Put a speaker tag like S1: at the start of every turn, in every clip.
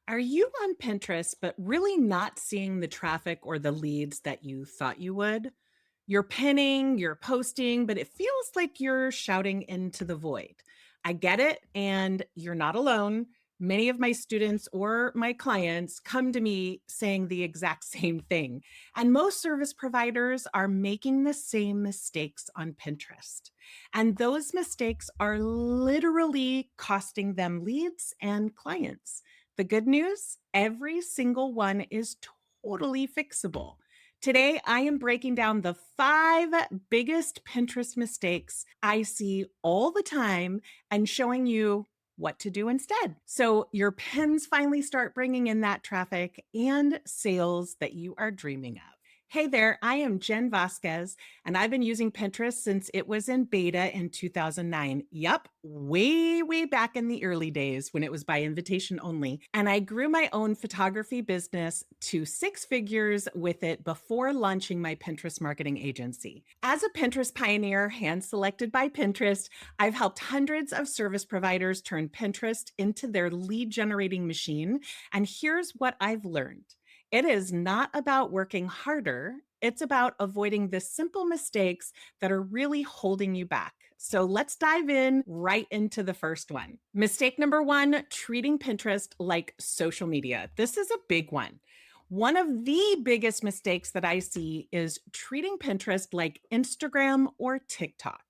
S1: Are you on Pinterest, but really not seeing the traffic or the leads that you thought you would? You're pinning, you're posting, but it feels like you're shouting into the void. I get it, and you're not alone. Many of my students or my clients come to me saying the exact same thing. And most service providers are making the same mistakes on Pinterest. And those mistakes are literally costing them leads and clients. The good news, every single one is totally fixable. Today, I am breaking down the 5 biggest Pinterest mistakes I see all the time and showing you what to do instead. So your pins finally start bringing in that traffic and sales that you are dreaming of. Hey there, I am Jen Vasquez, and I've been using Pinterest since it was in beta in 2009. Yup, way back in the early days when it was by invitation only. And I grew my own photography business to 6 figures with it before launching my Pinterest marketing agency. As a Pinterest pioneer, hand selected by Pinterest, I've helped hundreds of service providers turn Pinterest into their lead generating machine. And here's what I've learned. It is not about working harder. It's about avoiding the simple mistakes that are really holding you back. So let's dive in right into the first one. Mistake number 1, treating Pinterest like social media. This is a big one. One of the biggest mistakes that I see is treating Pinterest like Instagram or TikTok.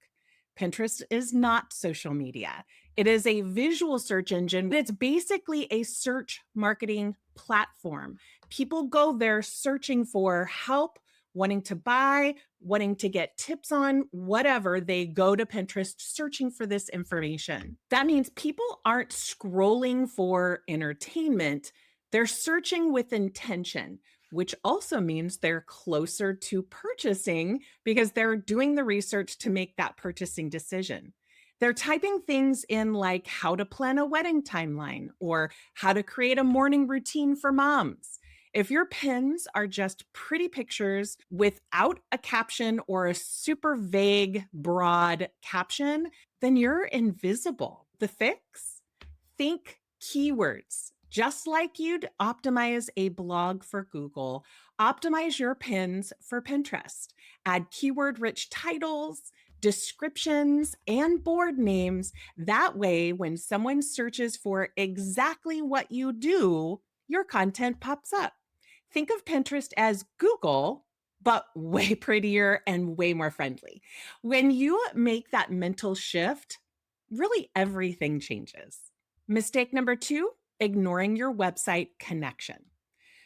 S1: Pinterest is not social media. It is a visual search engine. It's basically a search marketing platform. People go there searching for help, wanting to buy, wanting to get tips on whatever. They go to Pinterest searching for this information. That means people aren't scrolling for entertainment. They're searching with intention, which also means they're closer to purchasing because they're doing the research to make that purchasing decision. They're typing things in like how to plan a wedding timeline or how to create a morning routine for moms. If your pins are just pretty pictures without a caption or a super vague, broad caption, then you're invisible. The fix? Think keywords. Just like you'd optimize a blog for Google, optimize your pins for Pinterest. Add keyword rich titles, descriptions, and board names. That way, when someone searches for exactly what you do, your content pops up. Think of Pinterest as Google, but way prettier and way more friendly. When you make that mental shift, really everything changes. Mistake number 2, ignoring your website connection.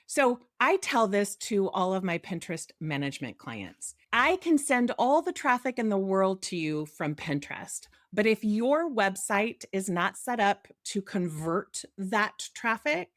S1: So I tell this to all of my Pinterest management clients. I can send all the traffic in the world to you from Pinterest, but if your website is not set up to convert that traffic,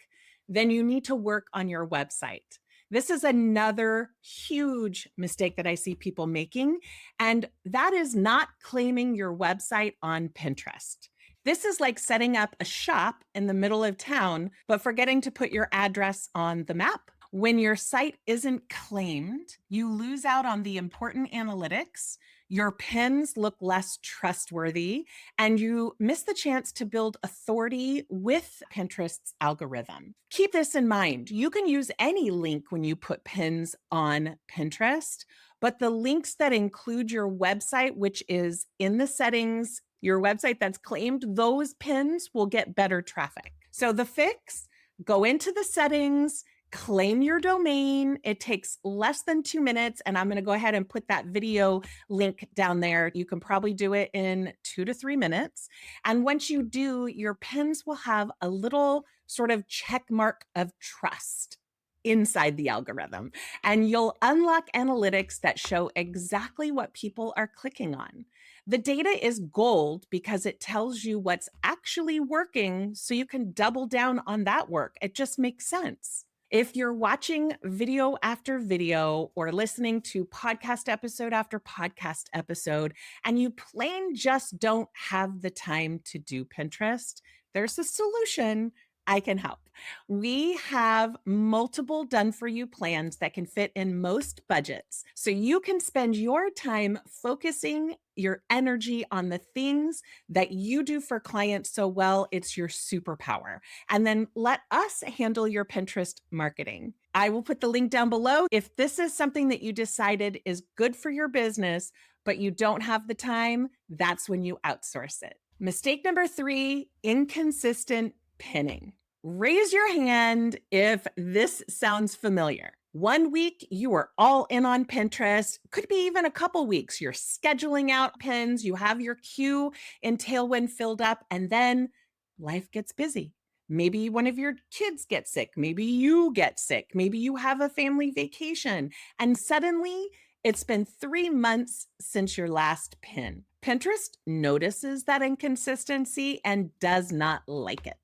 S1: then you need to work on your website. This is another huge mistake that I see people making, and that is not claiming your website on Pinterest. This is like setting up a shop in the middle of town, but forgetting to put your address on the map. When your site isn't claimed, you lose out on the important analytics, your pins look less trustworthy, and you miss the chance to build authority with Pinterest's algorithm. Keep this in mind. You can use any link when you put pins on Pinterest, but the links that include your website, which is in the settings, your website that's claimed, those pins will get better traffic. So the fix, go into the settings, claim your domain. It takes less than 2 minutes, and I'm going to go ahead and put that video link down there. You can probably do it in 2 to 3 minutes. And once you do, your pins will have a little sort of check mark of trust inside the algorithm, and you'll unlock analytics that show exactly what people are clicking on. The data is gold because it tells you what's actually working, so you can double down on that work. It just makes sense. If you're watching video after video or listening to podcast episode after podcast episode, and you plain just don't have the time to do Pinterest, there's a solution. I can help. We have multiple done for you plans that can fit in most budgets. So you can spend your time focusing your energy on the things that you do for clients so well. It's your superpower. And then let us handle your Pinterest marketing. I will put the link down below. If this is something that you decided is good for your business, but you don't have the time, that's when you outsource it. Mistake number 3, inconsistent pinning. Raise your hand if this sounds familiar. One week you are all in on Pinterest, could be even a couple weeks. You're scheduling out pins, you have your queue in Tailwind filled up, and then life gets busy. Maybe one of your kids gets sick, maybe you get sick, maybe you have a family vacation, and suddenly it's been 3 months since your last pin. Pinterest notices that inconsistency and does not like it.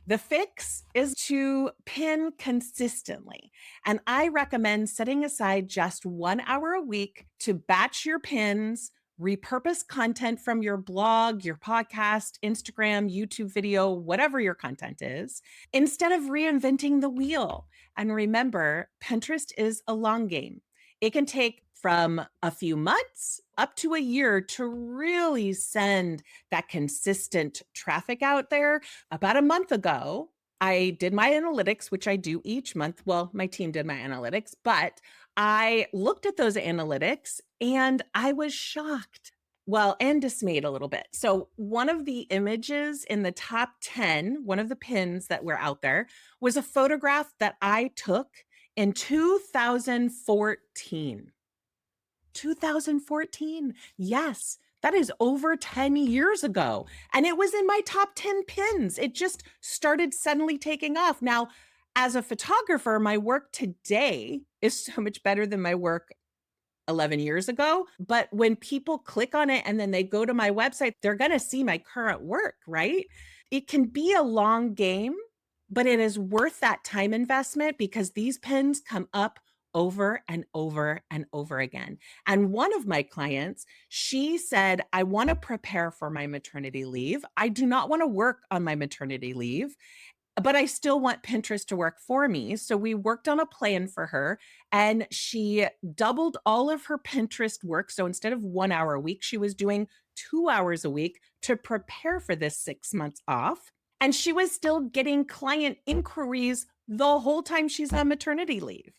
S1: The fix is to pin consistently. And I recommend setting aside just 1 hour a week to batch your pins, repurpose content from your blog, your podcast, Instagram, YouTube video, whatever your content is, instead of reinventing the wheel. And remember, Pinterest is a long game. It can take from a few months up to a year to really send that consistent traffic out there. About a month ago, I did my analytics, which I do each month. Well, my team did my analytics, but I looked at those analytics and I was shocked. Well, and dismayed a little bit. So, one of the images in the top 10, one of the pins that were out there, was a photograph that I took in 2014. 2014. Yes, that is over 10 years ago. And it was in my top 10 pins. It just started suddenly taking off. Now, as a photographer, my work today is so much better than my work 11 years ago. But when people click on it and then they go to my website, they're going to see my current work, right? It can be a long game, but it is worth that time investment because these pins come up over and over and over again. And one of my clients, she said, I want to prepare for my maternity leave. I do not want to work on my maternity leave, but I still want Pinterest to work for me. So we worked on a plan for her and she doubled all of her Pinterest work. So instead of 1 hour a week, she was doing 2 hours a week to prepare for this 6 months off. And she was still getting client inquiries the whole time she's on maternity leave.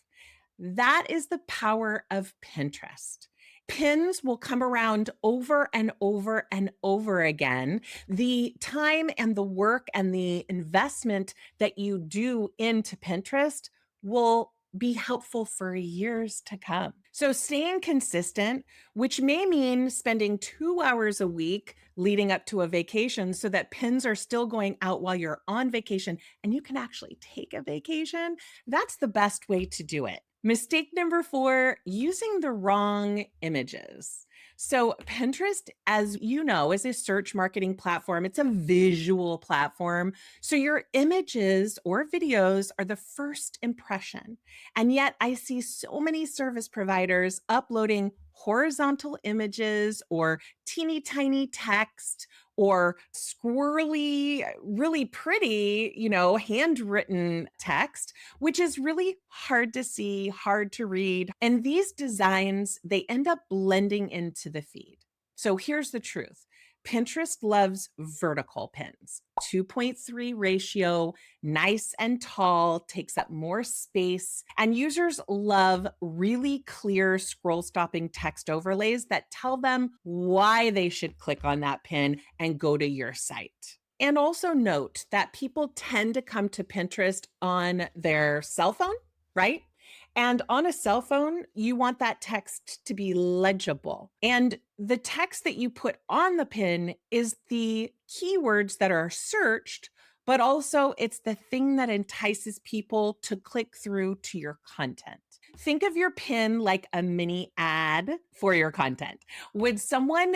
S1: That is the power of Pinterest. Pins will come around over and over and over again. The time and the work and the investment that you do into Pinterest will be helpful for years to come. So, staying consistent, which may mean spending 2 hours a week leading up to a vacation so that pins are still going out while you're on vacation and you can actually take a vacation, that's the best way to do it. Mistake number 4, using the wrong images. So, Pinterest, as you know, is a search marketing platform. It's a visual platform. So, your images or videos are the first impression. And yet, I see so many service providers uploading horizontal images or teeny tiny text or squirrely, really pretty, handwritten text, which is really hard to see, hard to read. And these designs, they end up blending into the feed. So here's the truth. Pinterest loves vertical pins. 2.3 ratio, nice and tall, takes up more space. And users love really clear scroll stopping text overlays that tell them why they should click on that pin and go to your site. And also note that people tend to come to Pinterest on their cell phone, right? And on a cell phone, you want that text to be legible. And the text that you put on the pin is the keywords that are searched, but also it's the thing that entices people to click through to your content. Think of your pin like a mini ad for your content. Would someone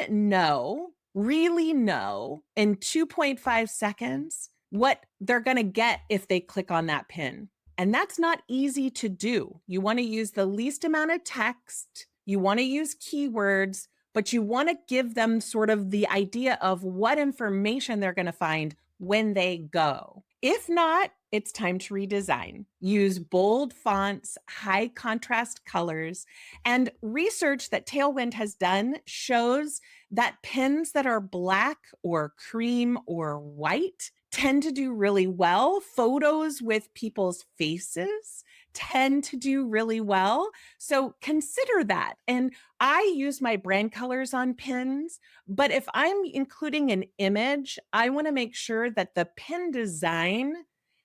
S1: really know in 2.5 seconds what they're going to get if they click on that pin? And that's not easy to do. You want to use the least amount of text. You want to use keywords, but you want to give them sort of the idea of what information they're going to find when they go. If not, it's time to redesign. Use bold fonts, high contrast colors, and research that Tailwind has done shows that pens that are black or cream or white tend to do really well. Photos with people's faces tend to do really well. So consider that. And I use my brand colors on pens, but if I'm including an image, I want to make sure that the pen design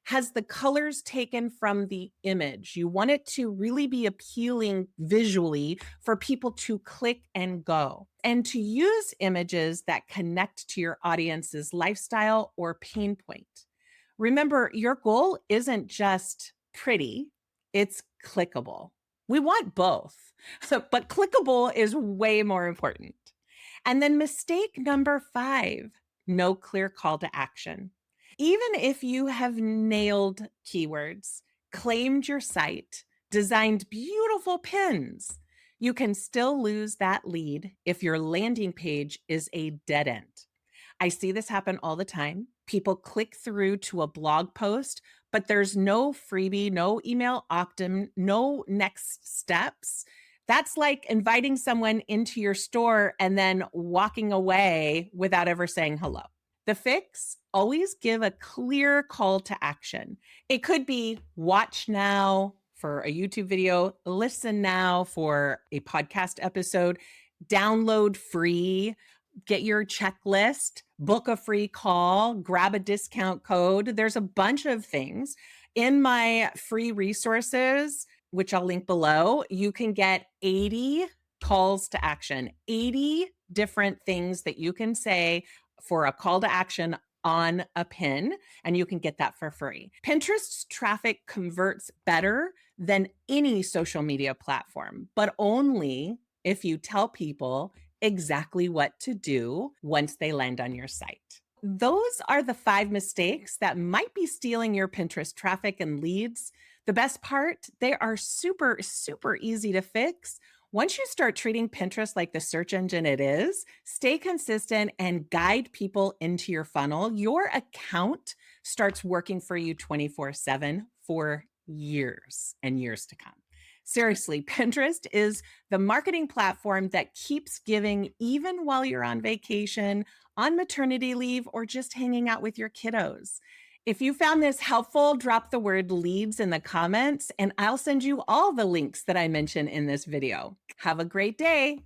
S1: has the colors taken from the image. You want it to really be appealing visually for people to click and go, and to use images that connect to your audience's lifestyle or pain point. Remember, your goal isn't just pretty, it's clickable. We want both, but clickable is way more important. And then mistake number 5, no clear call to action. Even if you have nailed keywords, claimed your site, designed beautiful pins, you can still lose that lead if your landing page is a dead end. I see this happen all the time. People click through to a blog post, but there's no freebie, no email opt-in, no next steps. That's like inviting someone into your store and then walking away without ever saying hello. The fix: always give a clear call to action. It could be watch now for a YouTube video, listen now for a podcast episode, download free, get your checklist, book a free call, grab a discount code. There's a bunch of things in my free resources, which I'll link below. You can get 80 calls to action, 80 different things that you can say for a call to action on a pin, and you can get that for free. Pinterest's traffic converts better than any social media platform, but only if you tell people exactly what to do once they land on your site. Those are the 5 mistakes that might be stealing your Pinterest traffic and leads. The best part, they are super, super easy to fix. Once you start treating Pinterest like the search engine it is, stay consistent and guide people into your funnel, your account starts working for you 24/7 for years and years to come. Seriously, Pinterest is the marketing platform that keeps giving even while you're on vacation, on maternity leave, or just hanging out with your kiddos. If you found this helpful, drop the word leads in the comments, and I'll send you all the links that I mention in this video. Have a great day.